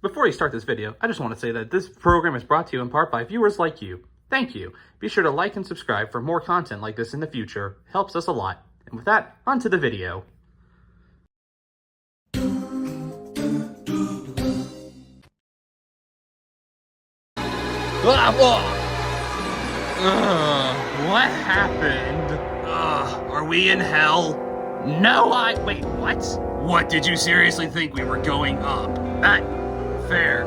Before you start this video, I just want to say that this program is brought to you in part by viewers like you. Thank you. Be sure to like and subscribe for more content like this in the future. It helps us a lot. And with that, on to the video. What happened? Are we in hell? No, wait, what? What, did you seriously think we were going up? Fair.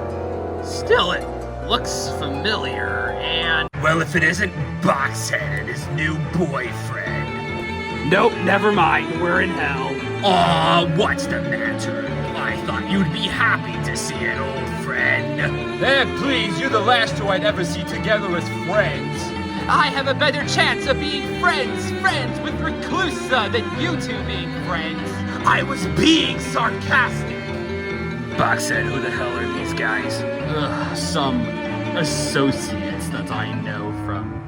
Still, it looks familiar, and... Well, if it isn't Boxhead and his new boyfriend. Nope, never mind. We're in hell. Aw, what's the matter? I thought you'd be happy to see an old friend. Please, you're the last two I'd ever see together as friends. I have a better chance of being friends with Reclusa than you two being friends. I was being sarcastic. Boxhead, who the hell are these guys? Some associates that I know from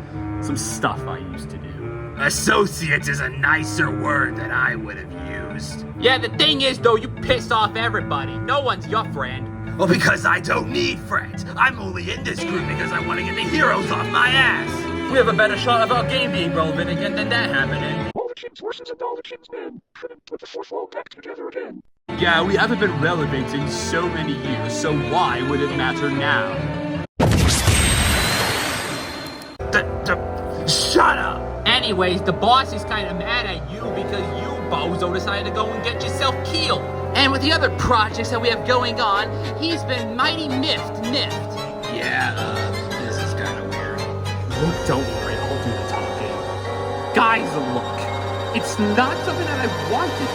some stuff I used to do. Associates is a nicer word than I would have used. Yeah, the thing is, though, you piss off everybody. No one's your friend. Well, because I don't need friends. I'm only in this group because I want to get the heroes off my ass. We have a better shot of our game being relevant again than that happening. All the king's horses and all the king's men. Couldn't put the fourth wall back together again. Yeah, we haven't been relevant in so many years, so why would it matter now? Shut up! Anyways, the boss is kind of mad at you because you, bozo, decided to go and get yourself killed. And with the other projects that we have going on, he's been mighty miffed. Yeah, this is kind of weird. Look, don't worry, I'll do the talking. Guys, look, it's not something that I wanted to do,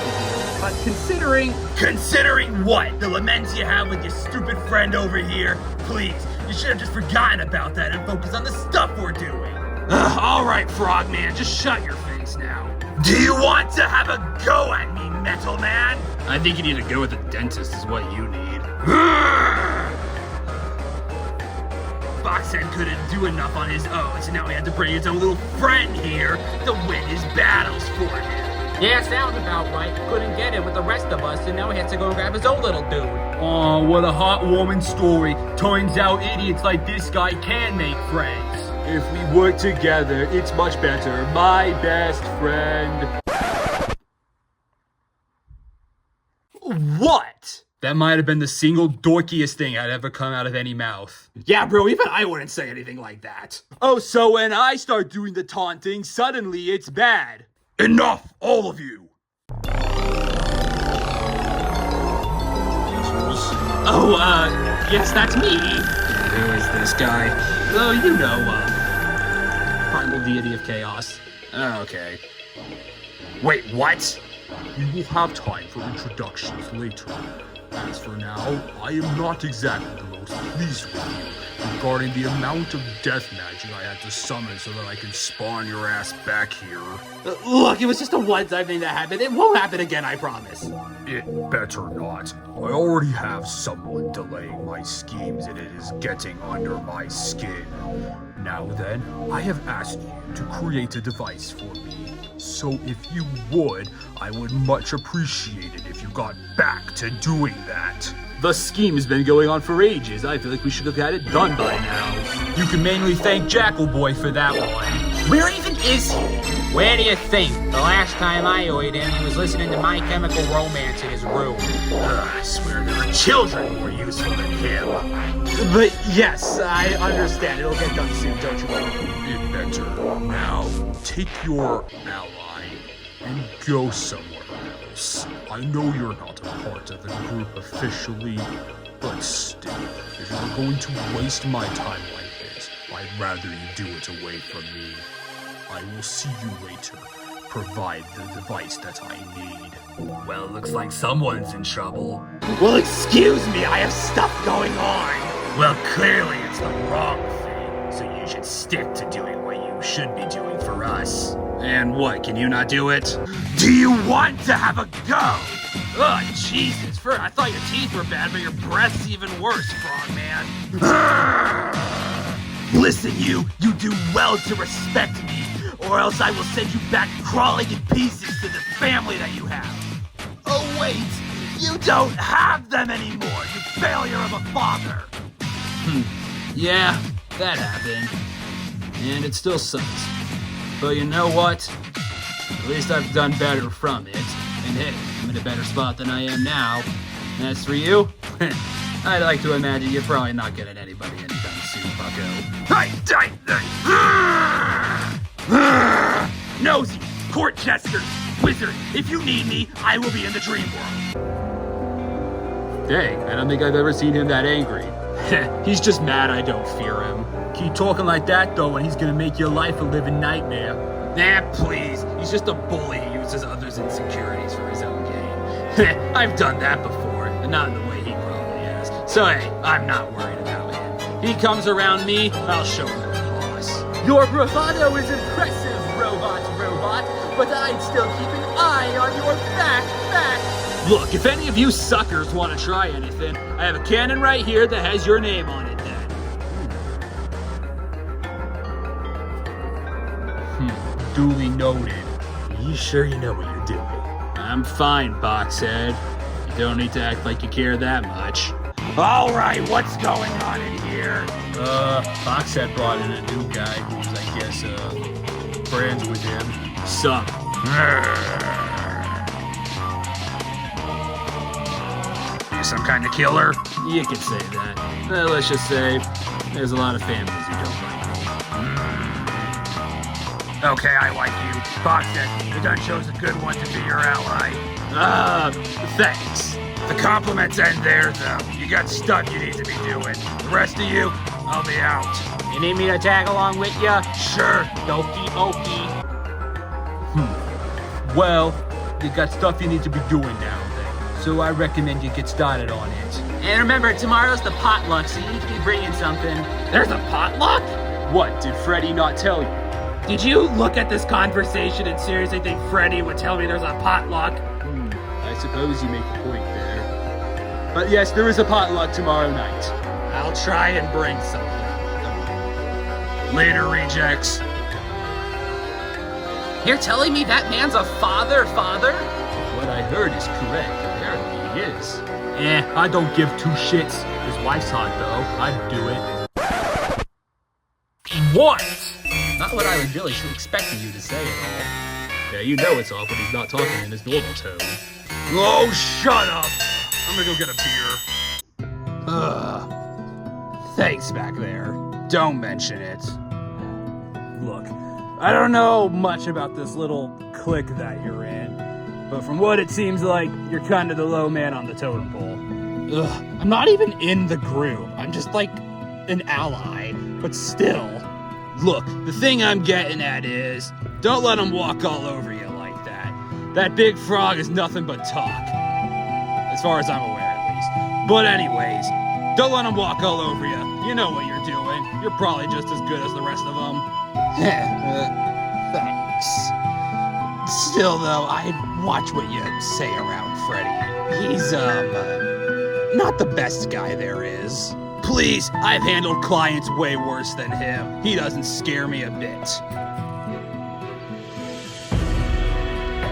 but considering... Considering what? The laments you have with your stupid friend over here? Please, you should have just forgotten about that and focused on the stuff we're doing. Alright, Frogman, just shut your face now. Do you want to have a go at me, Metal Man? I think you need to go with the dentist is what you need. Boxhead couldn't do enough on his own, so now he had to bring his own little friend here to win his battles for him. Yeah, sounds about right. Couldn't get it with the rest of us, and now he has to go grab his own little dude. Oh, what a heartwarming story. Turns out idiots like this guy can make friends. If we work together, it's much better. My best friend. What? That might have been the single dorkiest thing I'd ever come out of any mouth. Yeah, bro, even I wouldn't say anything like that. Oh, so when I start doing the taunting, suddenly it's bad. Enough, all of you! Oh, yes, that's me. Who is this guy? Oh, you know, primal deity of chaos. Okay. Wait, what? We will have time for introductions later. As for now, I am not exactly the most pleased with you regarding the amount of death magic I had to summon so that I can spawn your ass back here. Look, it was just a one-time thing that happened. It won't happen again, I promise. It better not. I already have someone delaying my schemes and it is getting under my skin. Now then, I have asked you to create a device for me. So if you would, I would much appreciate it if you got back to doing that. The scheme has been going on for ages. I feel like we should have had it done by now. You can mainly thank Jackal Boy for that one. Where even is he? Where do you think? The last time I oyed him, he was listening to My Chemical Romance in his room. I swear there are children more useful than him. But yes, I understand. It'll get done soon, don't you worry. It better. Now, take your ally and go somewhere else. I know you're not a part of the group officially, but still, if you're going to waste my time like this, I'd rather you do it away from me. I will see you later. Provide the device that I need. Well, looks like someone's in trouble. Well, excuse me, I have stuff going on. Well, clearly it's the wrong thing, so you should stick to doing what you should be doing for us. And what, can you not do it? Do you want to have a go? Ugh, Jesus, I thought your teeth were bad, but your breath's even worse, Frogman. Listen, you do well to respect me, or else I will send you back crawling in pieces to the family that you have. Oh, wait, You don't have them anymore, you failure of a father! Yeah, that happened. And it still sucks. But you know what? At least I've done better from it. And hey, I'm in a better spot than I am now. And as for you, I'd like to imagine you're probably not getting anybody anytime soon, bucko. Nosy, court jester, wizard, if you need me, I will be in the dream world. Dang, I don't think I've ever seen him that angry. He's just mad I don't fear him. Keep talking like that though, and he's gonna make your life a living nightmare. Nah, please. He's just a bully who uses others' insecurities for his own gain. I've done that before, and not in the way he probably has. So hey, I'm not worried about him. He comes around me, I'll show him the boss. Your bravado is impressive, robot, but I'd still keep an eye on your back. Look, if any of you suckers want to try anything, I have a cannon right here that has your name on it then. Duly noted. You sure you know what you're doing? I'm fine, Boxhead. You don't need to act like you care that much. Alright, what's going on in here? Boxhead brought in a new guy who's, I guess, friends with him. Some. You some kind of killer? You could say that. Let's just say there's a lot of families who don't like me. Okay, I like you. Boxhead, you done chose a good one to be your ally. Thanks. The compliments end there, though. You got stuff you need to be doing. The rest of you, I'll be out. You need me to tag along with ya? Sure. Okie dokie. Well, you got stuff you need to be doing now, then. So I recommend you get started on it. And remember, tomorrow's the potluck, so you need to be bringing something. There's a potluck? What, did Freddy not tell you? Did you look at this conversation and seriously think Freddy would tell me there's a potluck? I suppose you make a point there. But yes, there is a potluck tomorrow night. I'll try and bring something. Later, rejects. You're telling me that man's a father? What I heard is correct. Apparently he is. I don't give two shits. His wife's hot, though. I'd do it. What? Not what I was really expecting you to say at all. Yeah, you know it's off when he's not talking in his normal tone. Oh, shut up! I'm gonna go get a beer. Thanks back there. Don't mention it. Look, I don't know much about this little clique that you're in, but from what it seems like, you're kind of the low man on the totem pole. I'm not even in the group. I'm just like an ally, but still. Look, the thing I'm getting at is, don't let him walk all over you like that. That big frog is nothing but talk. As far as I'm aware, at least. But anyways, don't let him walk all over you. You know what you're doing. You're probably just as good as the rest of them. Thanks. Still, though, I'd watch what you say around Freddy. He's, not the best guy there is. Please, I've handled clients way worse than him. He doesn't scare me a bit.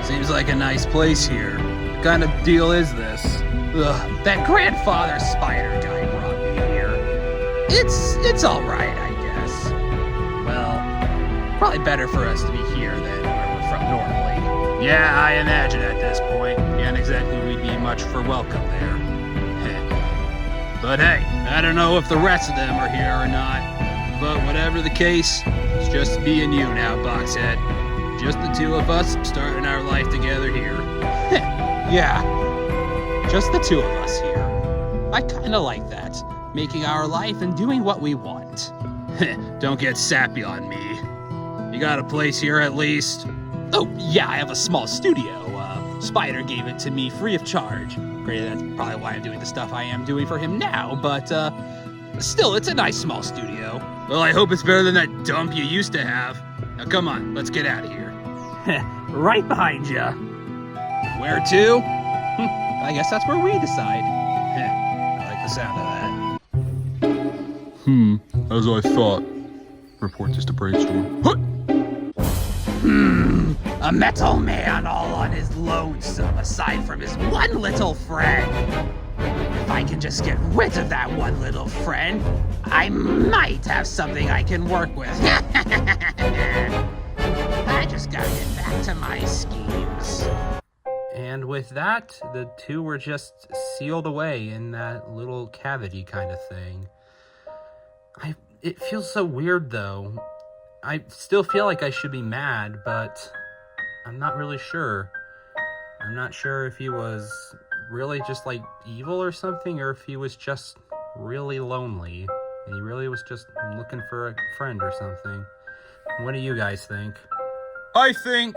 Seems like a nice place here. What kind of deal is this? Ugh, that grandfather spider guy brought me here. It's alright, I guess. Well, probably better for us to be here than where we're from normally. Yeah, I imagine at this point. Can't exactly we'd be much for welcome there. But hey, I don't know if the rest of them are here or not. But whatever the case, it's just me and you now, Boxhead. Just the two of us starting our life together here. Yeah, just the two of us here. I kinda like that. Making our life and doing what we want. Don't get sappy on me. You got a place here at least? Oh, yeah, I have a small studio. Spider gave it to me free of charge. Granted, that's probably why I'm doing the stuff I am doing for him now, but still, it's a nice small studio. Well, I hope it's better than that dump you used to have. Now come on, let's get out of here. Right behind you. Where to? I guess that's where we decide. I like the sound of that. As I thought. Report this to Brainstorm. A metal man all on his lonesome, aside from his one little friend. If I can just get rid of that one little friend, I might have something I can work with. I just gotta get back to my schemes. And with that, the two were just sealed away in that little cavity kind of thing. It feels so weird, though. I still feel like I should be mad, but I'm not really sure. I'm not sure if he was really just, like, evil or something, or if he was just really lonely, and he really was just looking for a friend or something. What do you guys think? I think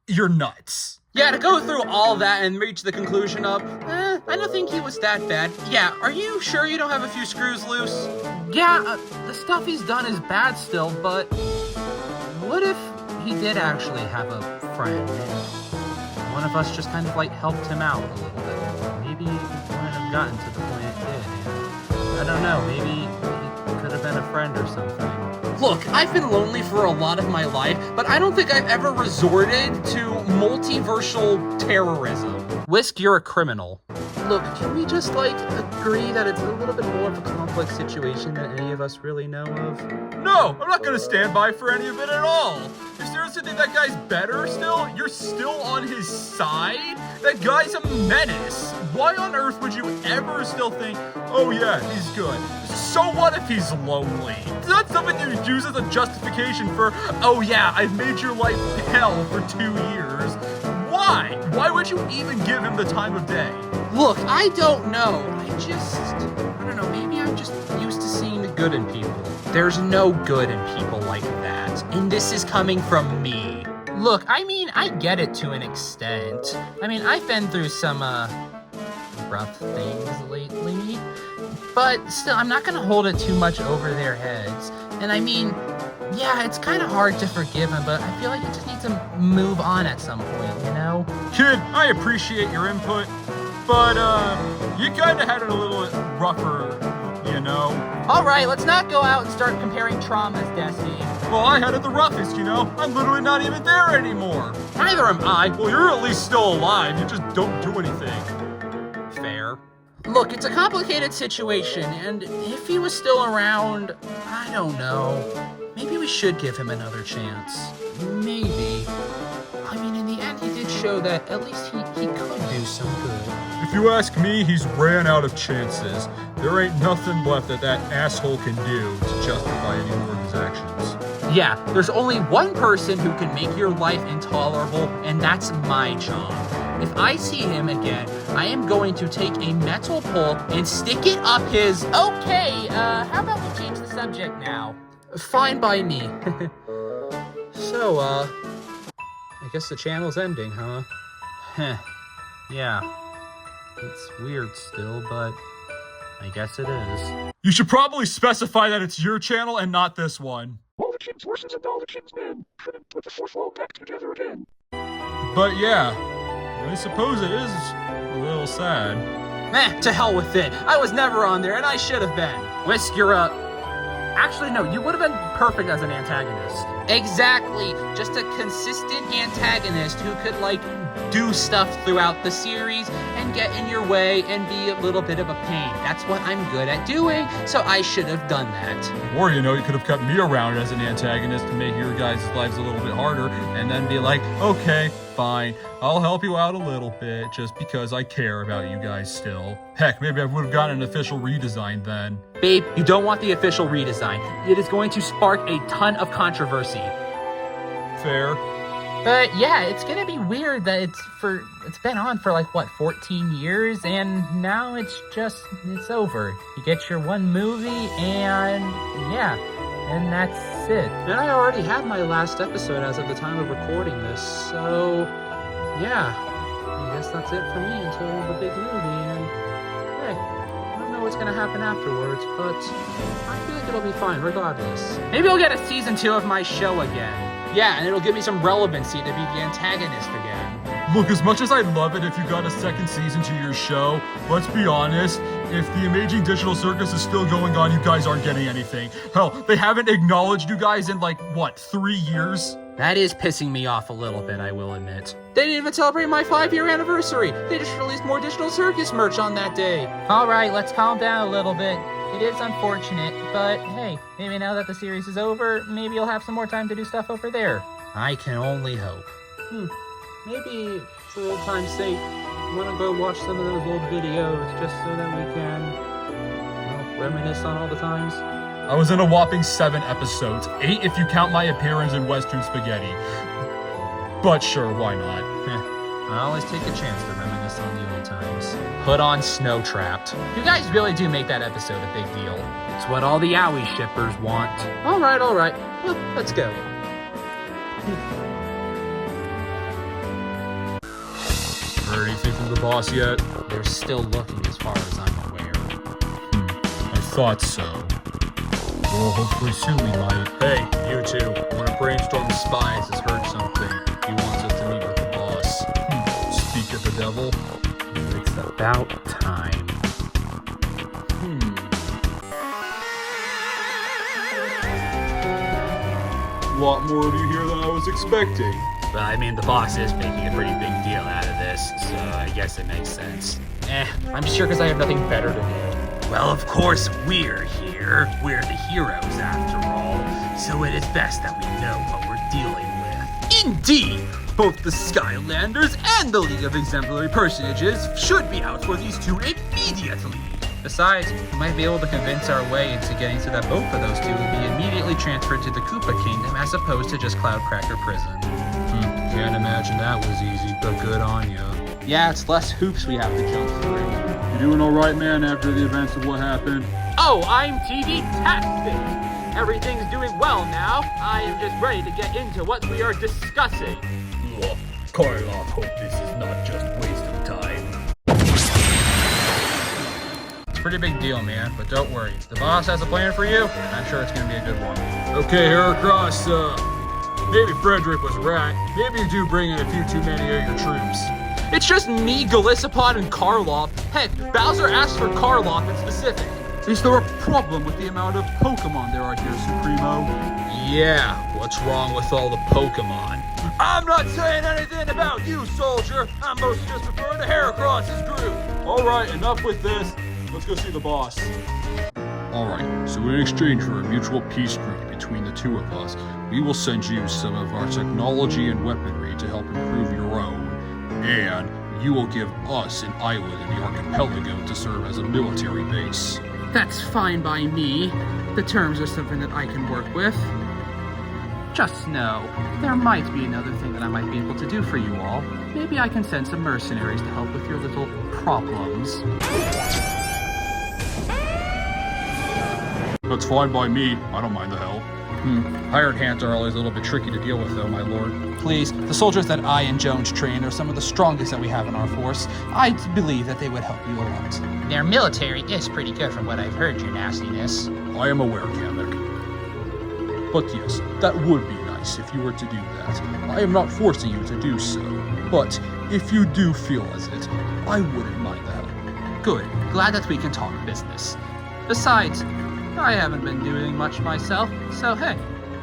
you're nuts. Yeah, to go through all that and reach the conclusion of, I don't think he was that bad. Yeah, are you sure you don't have a few screws loose? Yeah, the stuff he's done is bad still, but what if he did actually have a friend? One of us just kind of like helped him out a little bit. Maybe it wouldn't have gotten to the point it did. I don't know, maybe he could have been a friend or something. Look, I've been lonely for a lot of my life, but I don't think I've ever resorted to multiversal terrorism. Whisk, you're a criminal. Look, can we just, like, agree that it's a little bit more of a complex situation than any of us really know of? No, I'm not gonna stand by for any of it at all. You seriously think that guy's better still? You're still on his side? That guy's a menace. Why on earth would you ever still think, oh yeah, he's good? So what if he's lonely? It's not something you use as a justification for, oh yeah, I've made your life hell for 2 years. Why? Why would you even give him the time of day? Look, I don't know. I don't know, maybe I'm just used to seeing the good in people. There's no good in people like that. And this is coming from me. Look, I mean, I get it to an extent. I mean, I've been through some, rough things lately. But still, I'm not gonna hold it too much over their heads. And I mean, yeah, it's kind of hard to forgive him, but I feel like you just need to move on at some point, you know? Kid, I appreciate your input, but, you kinda had it a little rougher, you know? Alright, let's not go out and start comparing traumas, Desti. Well, I had it the roughest, you know? I'm literally not even there anymore. Neither am I. Well, you're at least still alive, you just don't do anything. Fair. Look, it's a complicated situation, and if he was still around, I don't know. Maybe we should give him another chance. Maybe. I mean, in the end, he did show that at least he could do some good. If you ask me, he's ran out of chances. There ain't nothing left that asshole can do to justify any more of his actions. Yeah, there's only one person who can make your life intolerable, and that's my job. If I see him again, I am going to take a metal pole and stick it up his... Okay, how about we change the subject now? Fine by me. So, I guess the channel's ending, huh? Heh. Yeah. It's weird still, but I guess it is. You should probably specify that it's your channel and not this one. All the king's horses and all the king's men couldn't put the fourth wall back together again. But yeah, I suppose it is a little sad. To hell with it. I was never on there, and I should have been. Whisk, you're Actually, no, you would have been perfect as an antagonist. Exactly. Just a consistent antagonist who could, like, do stuff throughout the series and get in your way and be a little bit of a pain. That's what I'm good at doing, so I should have done that. Or, you know, you could have kept me around as an antagonist to make your guys' lives a little bit harder, and then be like, okay, fine, I'll help you out a little bit, just because I care about you guys still. Heck, maybe I would have gotten an official redesign then. Babe, you don't want the official redesign. It is going to spark a ton of controversy. Fair. But yeah, it's gonna be weird that it's been on for like, what, 14 years, and now it's over. You get your one movie, and yeah, and that's it. And I already had my last episode as of the time of recording this, so yeah, I guess that's it for me until the big movie, and hey, I don't know what's gonna happen afterwards, but I feel like it'll be fine regardless. Maybe I'll get a season 2 of my show again. Yeah, and it'll give me some relevancy to be the antagonist again. Look, as much as I'd love it if you got a second season to your show, let's be honest, if the Amazing Digital Circus is still going on, you guys aren't getting anything. Hell, they haven't acknowledged you guys in, like, what, 3 years? That is pissing me off a little bit, I will admit. They didn't even celebrate my 5-year anniversary. They just released more Digital Circus merch on that day. Alright, let's calm down a little bit. It is unfortunate, but hey, maybe now that the series is over, maybe you'll have some more time to do stuff over there. I can only hope. Maybe, for old time's sake, I want to go watch some of those old videos just so that we can reminisce on all the times. I was in a whopping 7 episodes, 8 if you count my appearance in Western Spaghetti. But sure, why not? I always take a chance to reminisce on the old times. Put on Snow Trapped. You guys really do make that episode a big deal. It's what all the Owie shippers want. All right. Well, let's go. Heard anything from the boss yet? They're still looking as far as I'm aware. I thought so. Well, hopefully soon we might. Hey, you two. One of Brainstorm's spies has heard something. He wants us to meet with the boss. Speak of the devil. It's about time. A lot more to hear than I was expecting. Well, I mean, the boss is making a pretty big deal out of this, so I guess it makes sense. I'm sure because I have nothing better to do. Well, of course, we're here. We're the heroes, after all. So it is best that we know what we're dealing with. Indeed! Both the Skylanders and the League of Exemplary Personages should be out for these two immediately. Besides, we might be able to convince our way into getting so that both of those two will be immediately transferred to the Koopa Kingdom as opposed to just Cloudcracker Prison. Can't imagine that was easy, but good on ya. Yeah, it's less hoops we have to jump through. You doing alright, man, after the events of what happened? Oh, I'm TV-tastic! Everything's doing well now. I am just ready to get into what we are discussing. Karloff, hope this is not just waste of time. It's a pretty big deal, man, but don't worry. The boss has a plan for you, and I'm sure it's going to be a good one. Okay, Heracross, maybe Frederick was right. Maybe you do bring in a few too many of your troops. It's just me, Galissapod, and Karloff. Heck, Bowser asked for Karloff in specific. Is there a problem with the amount of Pokemon there are here, Supremo? Yeah, what's wrong with all the Pokemon? I'm not saying anything about you, soldier. I'm mostly just referring to Heracross's group. Alright, enough with this. Let's go see the boss. Alright, so in exchange for a mutual peace treaty between the two of us, we will send you some of our technology and weaponry to help improve your own. And you will give us an island in the archipelago to serve as a military base. That's fine by me. The terms are something that I can work with. Just know, there might be another thing that I might be able to do for you all. Maybe I can send some mercenaries to help with your little problems. That's fine by me. I don't mind the hell. Hired hands are always a little bit tricky to deal with, though, my lord. Please, the soldiers that I and Jones train are some of the strongest that we have in our force. I believe that they would help you a lot. Their military is pretty good from what I've heard, your nastiness. I am aware, Kamek. But yes, that would be nice if you were to do that. I am not forcing you to do so. But if you do feel as it, I wouldn't mind the help. Good. Glad that we can talk business. Besides, I haven't been doing much myself, so hey,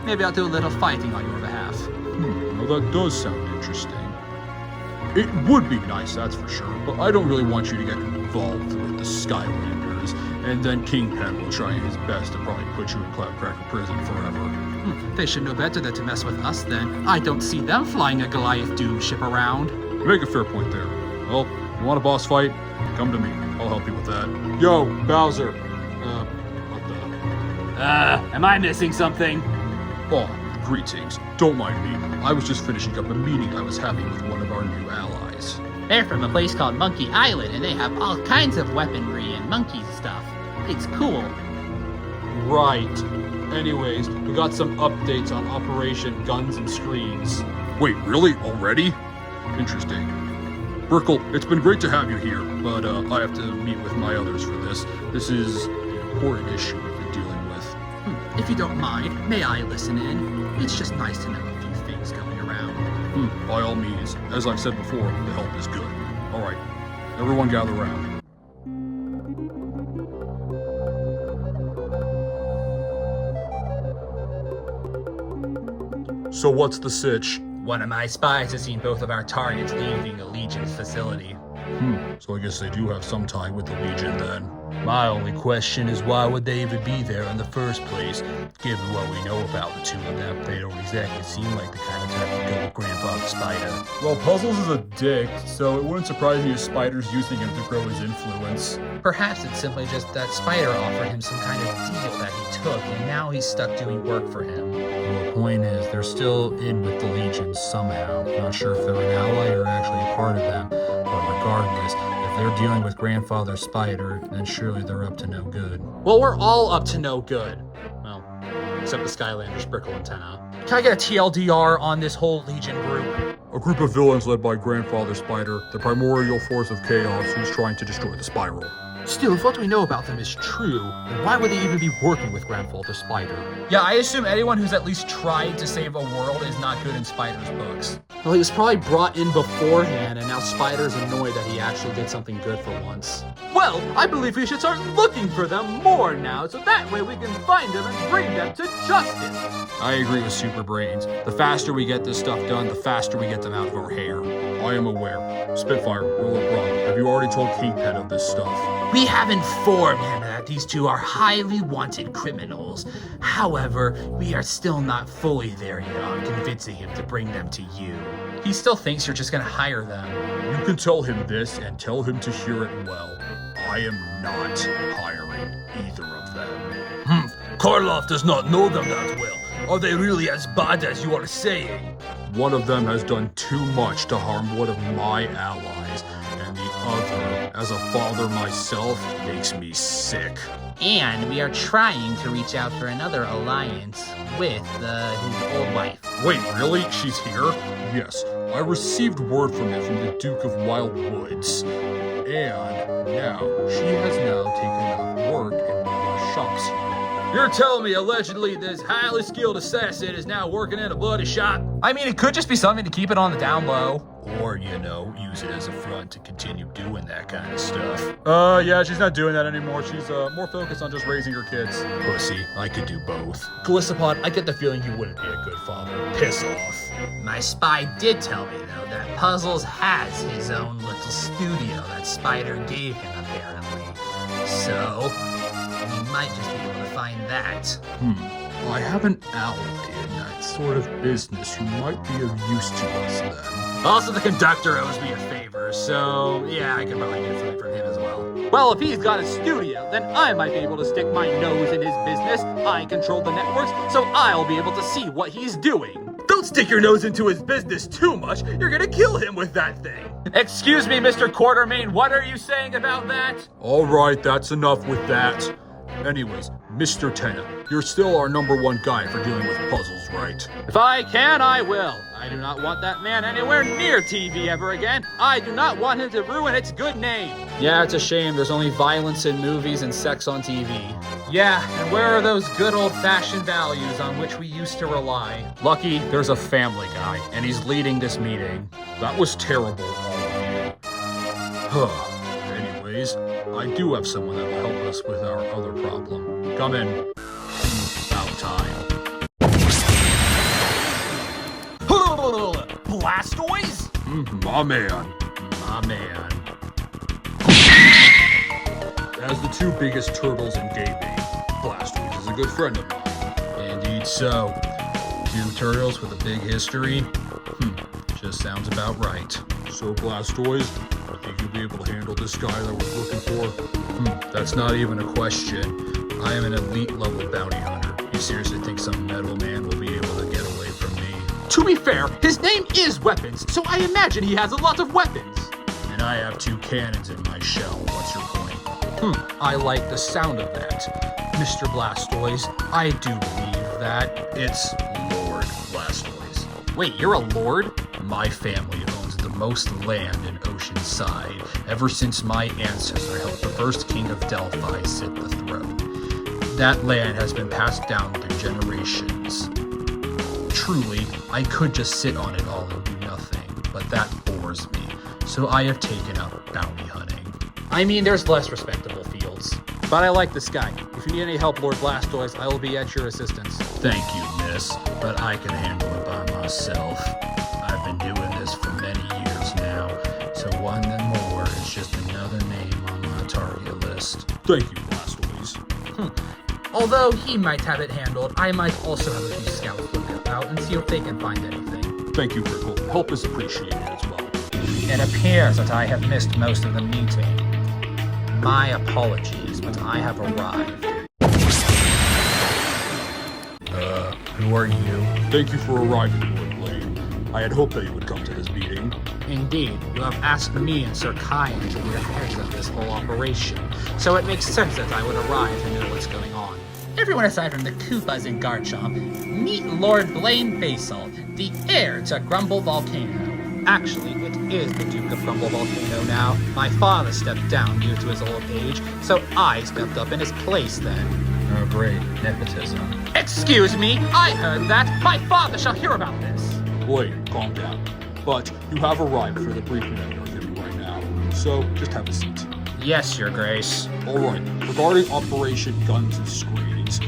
maybe I'll do a little fighting on your behalf. Well, that does sound interesting. It would be nice, that's for sure, but I don't really want you to get involved with the Skylanders, and then Kingpin will try his best to probably put you in Cloudcracker Prison forever. They should know better than to mess with us then. I don't see them flying a Goliath Doom ship around. You make a fair point there. Well, you want a boss fight? Come to me. I'll help you with that. Yo, Bowser. What the... Am I missing something? Oh, greetings. Don't mind me. I was just finishing up a meeting I was having with one of our new allies. They're from a place called Monkey Island, and they have all kinds of weaponry and monkey stuff. It's cool. Right. Anyways, we got some updates on Operation Guns and Screens. Wait, really? Already? Interesting. Burkle, it's been great to have you here, but I have to meet with my others for this. This is an important issue we've been dealing with. If you don't mind, may I listen in? It's just nice to know a few things going around. By all means. As I've said before, the help is good. Alright, everyone gather round. So what's the sitch? One of my spies has seen both of our targets leaving the Legion's facility. So I guess they do have some tie with the Legion then. My only question is why would they even be there in the first place? Given what we know about the two of them, they don't exactly seem like the kind of type to go with Grandfather Spider. Well, Puzzles is a dick, so it wouldn't surprise me if Spider's using him to grow his influence. Perhaps it's simply just that Spider offered him some kind of deal that he took, and now he's stuck doing work for him. Well, the point is, they're still in with the Legion somehow. Not sure if they're an ally or actually a part of them, but regardless, if they're dealing with Grandfather Spider, then surely they're up to no good. Well, we're all up to no good. Well, except the Skylander Sprickle Antenna. Can I get a TLDR on this whole Legion group? A group of villains led by Grandfather Spider, the primordial force of chaos who's trying to destroy the Spiral. Still, if what we know about them is true, then why would they even be working with Grandfather Spider? Yeah, I assume anyone who's at least tried to save a world is not good in Spider's books. Well, he was probably brought in beforehand, and now Spider's annoyed that he actually did something good for once. Well, I believe we should start looking for them more now, so that way we can find them and bring them to justice. I agree with Super Brains. The faster we get this stuff done, the faster we get them out of our hair. I am aware. Spitfire, Roller Bron, have you already told Kingpin of this stuff? We have informed him that these two are highly wanted criminals. However, we are still not fully there yet on convincing him to bring them to you. He still thinks you're just gonna hire them. You can tell him this and tell him to hear it well. I am not hiring either of them. Karloff does not know them that well. Are they really as bad as you are saying? One of them has done too much to harm one of my allies, and the other, as a father myself, makes me sick. And we are trying to reach out for another alliance with his old wife. Wait, really? She's here? Yes, I received word from it from the Duke of Wildwoods. And now, she has now taken up work in one of our shops here. You're telling me allegedly this highly skilled assassin is now working in a bloody shop? I mean, it could just be something to keep it on the down low. Or, use it as a front to continue doing that kind of stuff. Yeah, she's not doing that anymore. She's, more focused on just raising her kids. Pussy, I could do both. Callistopod, I get the feeling you wouldn't be a good father. Piss off. My spy did tell me, though, that Puzzles has his own little studio that Spider gave him, apparently. So, we might just be able to find that. I have an ally in that sort of business who might be of use to us then. Also, the conductor owes me a favor, so yeah, I could probably get something from him as well. Well, if he's got a studio, then I might be able to stick my nose in his business. I control the networks, so I'll be able to see what he's doing. Don't stick your nose into his business too much. You're gonna kill him with that thing. Excuse me, Mr. Quartermain, what are you saying about that? Alright, that's enough with that. Anyways, Mr. Tenna, you're still our #1 guy for dealing with puzzles, right? If I can, I will. I do not want that man anywhere near TV ever again. I do not want him to ruin its good name. Yeah, it's a shame there's only violence in movies and sex on TV. Yeah, and where are those good old-fashioned values on which we used to rely? Lucky there's a family guy, and he's leading this meeting. That was terrible, all of you. Anyways, I do have someone that will help us with our other problem. Come in. About time. Blastoise? My man. My man. As the two biggest turtles in gaming, Blastoise is a good friend of mine. Indeed so. Two turtles with a big history? Just sounds about right. So Blastoise, I think you'll be able to handle this guy that we're looking for? That's not even a question. I am an elite level bounty hunter. You seriously think some metal man will be able to get away from me? To be fair, his name is Weapons, so I imagine he has a lot of weapons. And I have 2 cannons in my shell. What's your point? I like the sound of that. Mr. Blastoise, I do believe that It's Lord Blastoise. Wait, you're a lord? My family owns the most land in Oceanside ever since my ancestor helped the first king of Delphi sit the throne. That land has been passed down through generations. Truly, I could just sit on it all and do nothing, but that bores me, so I have taken up bounty hunting. I mean, there's less respectable fields. But I like this guy. If you need any help, Lord Blastoise, I will be at your assistance. Thank you, miss, but I can handle it by myself. I've been doing this for many years now, so one and more is just another name on my target list. Thank you, Blastoise. Although he might have it handled, I might also have a few scouts look out and see if they can find anything. Thank you, Rickle. Help is appreciated as well. It appears that I have missed most of the meeting. My apologies, but I have arrived. Who are you? Thank you for arriving, Lord Blaine. I had hoped that you would come to this meeting. Indeed, you have asked me and Sir Kyan to be the heads of this whole operation, so it makes sense that I would arrive and know what's going on. Everyone aside from the Koopas and Garchomp, meet Lord Blaine Basalt, the heir to Grumble Volcano. Actually, it is the Duke of Grumble Volcano now. My father stepped down due to his old age, so I stepped up in his place then. Oh, great. Nepotism. Excuse me, I heard that. My father shall hear about this. Blaine, calm down. But you have arrived for the briefing that you're giving right now, so just have a seat. Yes, Your Grace. Alright, regarding Operation Guns and Screens,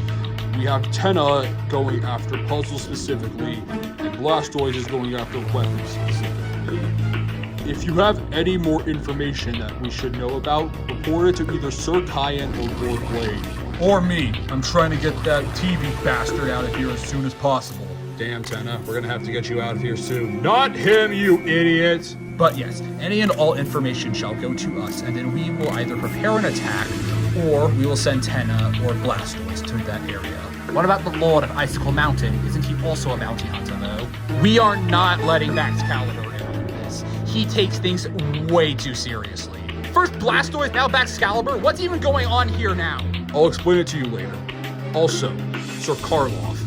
we have Tenna going after puzzles specifically, and Blastoise is going after weapons specifically. If you have any more information that we should know about, report it to either Sir Kyan or Lord Blaine. Or me. I'm trying to get that TV bastard out of here as soon as possible. Damn, Tenna, we're gonna have to get you out of here soon. Not him, you idiot! But yes, any and all information shall go to us, and then we will either prepare an attack, or we will send Tenna or Blastoise to that area. What about the Lord of Icicle Mountain? Isn't he also a bounty hunter, though? We are not letting Excalibur in on this. He takes things way too seriously. First Blastoise, now Excalibur? What's even going on here now? I'll explain it to you later. Also, Sir Karloff,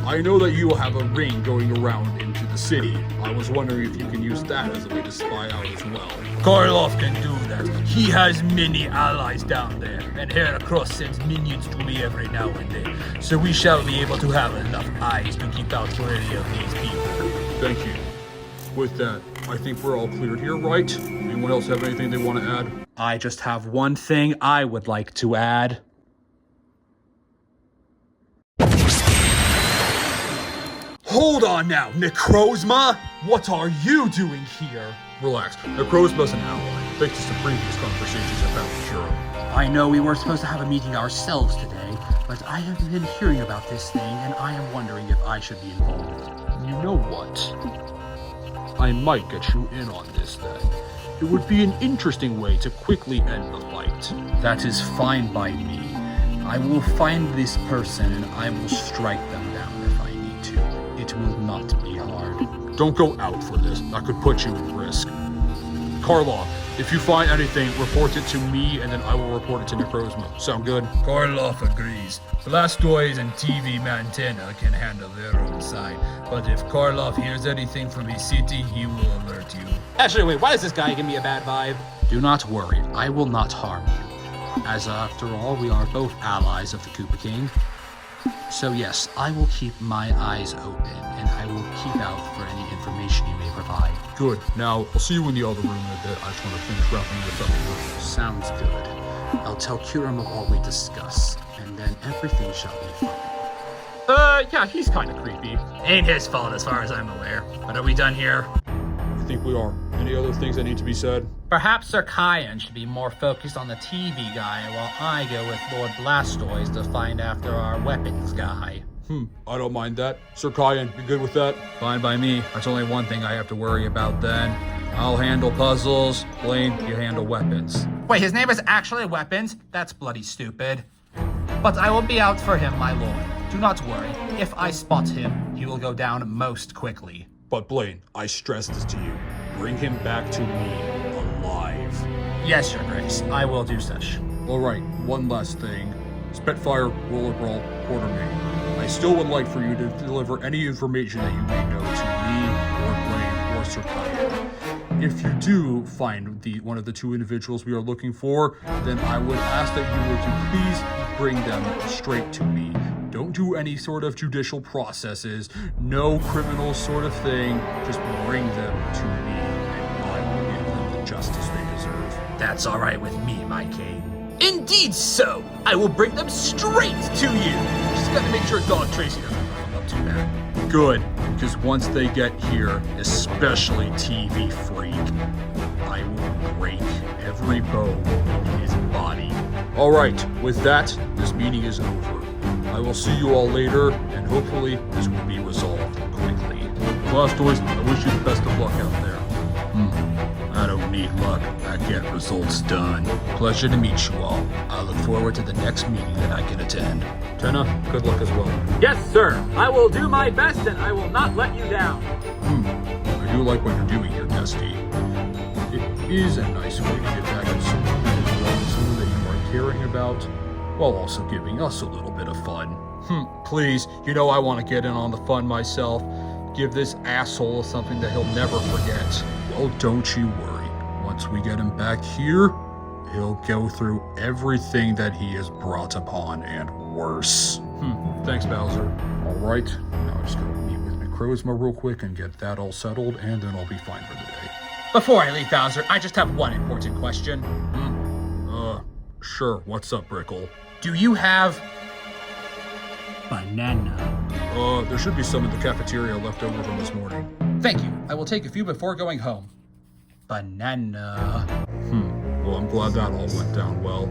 I know that you have a ring going around into the city. I was wondering if you can use that as a way to spy out as well. Karloff can do that. He has many allies down there, and Heracross sends minions to me every now and then, so we shall be able to have enough eyes to keep out for any of these people. Thank you. With that, I think we're all cleared here, right? Anyone else have anything they want to add? I just have one thing I would like to add. Hold on now, Necrozma! What are you doing here? Relax. Necrozma's an ally, thanks to some previous conversations about the cure. I know we were supposed to have a meeting ourselves today, but I have been hearing about this thing, and I am wondering if I should be involved. You know what? I might get you in on this then. It would be an interesting way to quickly end the fight. That is fine by me. I will find this person and I will strike them down if I need to. It will not be hard. Don't go out for this. That could put you at risk. Karloff, if you find anything, report it to me and then I will report it to Necrozma. Sound good? Karloff agrees. Blastoise and TV Mantenna can handle their own side, but if Karloff hears anything from his city, he will alert you. Actually, wait, why does this guy give me a bad vibe? Do not worry, I will not harm you. As after all, we are both allies of the Koopa King. So yes, I will keep my eyes open, and I will keep out for any information you may provide. Good. Now, I'll see you in the other room in a bit. I just want to finish wrapping this up. Sounds good. I'll tell Kuram of all we discuss, and then everything shall be fine. Yeah, he's kind of creepy. Ain't his fault as far as I'm aware. But are we done here? I think we are. Any other things that need to be said? Perhaps Sir Kyan should be more focused on the TV guy while I go with Lord Blastoise to find after our weapons guy. I don't mind that. Sir Kyan, you good with that? Fine by me. There's only one thing I have to worry about then. I'll handle puzzles. Blaine, you handle weapons. Wait, his name is actually Weapons? That's bloody stupid. But I will be out for him, my lord. Do not worry. If I spot him, he will go down most quickly. But Blaine, I stress this to you. Bring him back to me alive. Yes, Your Grace. I will do such. Alright, one last thing. Spitfire, Rollerball, Quartermain. I still would like for you to deliver any information that you may know to me, or Blaine, or Sir Kyan. If you do find one of the two individuals we are looking for, then I would ask that you were to please bring them straight to me. Don't do any sort of judicial processes, no criminal sort of thing. Just bring them to me, and I will give them the justice they deserve. That's alright with me, my king. Indeed so. I will bring them straight to you. Just gotta make sure Dog Tracy doesn't come up too bad. Good, because once they get here, especially TV Freak, I will break every bone in his body. All right, with that, this meeting is over. I will see you all later, and hopefully this will be resolved quickly. Blastoise, I wish you the best of luck out there. I don't need luck. I get results done. Pleasure to meet you all. I look forward to the next meeting that I can attend. Tenna, good luck as well. Yes, sir. I will do my best and I will not let you down. I do like what you're doing here, Desti. It is a nice way to get back at someone as well as someone that you are caring about, while also giving us a little bit of fun. Please, you know I want to get in on the fun myself. Give this asshole something that he'll never forget. Well, don't you worry. Once we get him back here, he'll go through everything that he has brought upon and worse. Thanks, Bowser. All right, now I'm just going to meet with Necrozma real quick and get that all settled, and then I'll be fine for the day. Before I leave, Bowser, I just have one important question. Sure. What's up, Brickle? Do you have... Banana. There should be some in the cafeteria left over from this morning. Thank you. I will take a few before going home. Banana. Well, I'm glad that all went down well.